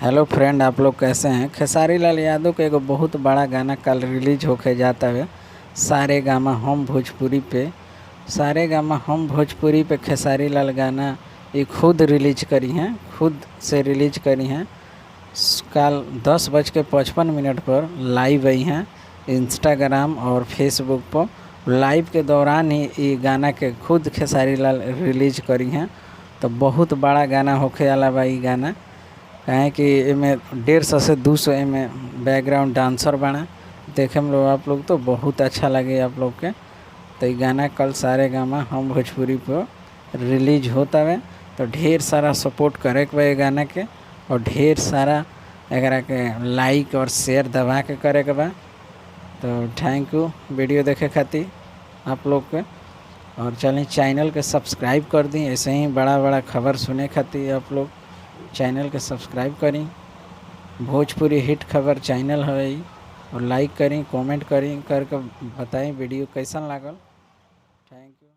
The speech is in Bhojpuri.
हेलो फ्रेंड, आप लोग कैसे हैं। खेसारी लाल यादव का एगो बहुत बड़ा गाना कल रिलीज होके जाता है सारे गामा हम भोजपुरी पे। सारे गामा हम भोजपुरी पे खेसारी लाल गाना ये खुद रिलीज करी हैं, खुद से रिलीज करी हैं। कल 10:55 पर लाइव आई हैं इंस्टाग्राम और फेसबुक पर। लाइव के दौरान ही ये गाना के खुद खेसारी लाल रिलीज करी हैं। तो बहुत बड़ा गाना होके वाला बा। ये गाना काहे कि एमे 150 से 200 एमे बैकग्राउंड डांसर बना देखे में लोग आप लोग तो बहुत अच्छा लगे आप लोग के। तो ये गाना कल सारे गामा हम भोजपुरी पर रिलीज होता है। तो ढेर सारा सपोर्ट करे के बा ये गाना के और ढेर सारा एकरा के लाइक और शेयर दबा के करे के बा। तो थैंक यू वीडियो देखे खातिर आप लोग के। और चलें चैनल के सब्सक्राइब कर दी, ऐसे ही बड़ा बड़ा खबर सुने खातिर आप लोग चैनल के सब्सक्राइब करी। भोजपुरी हिट खबर चैनल है और लाइक करी, कमेंट करी करके बताएं वीडियो कैसा लागल। Thank you.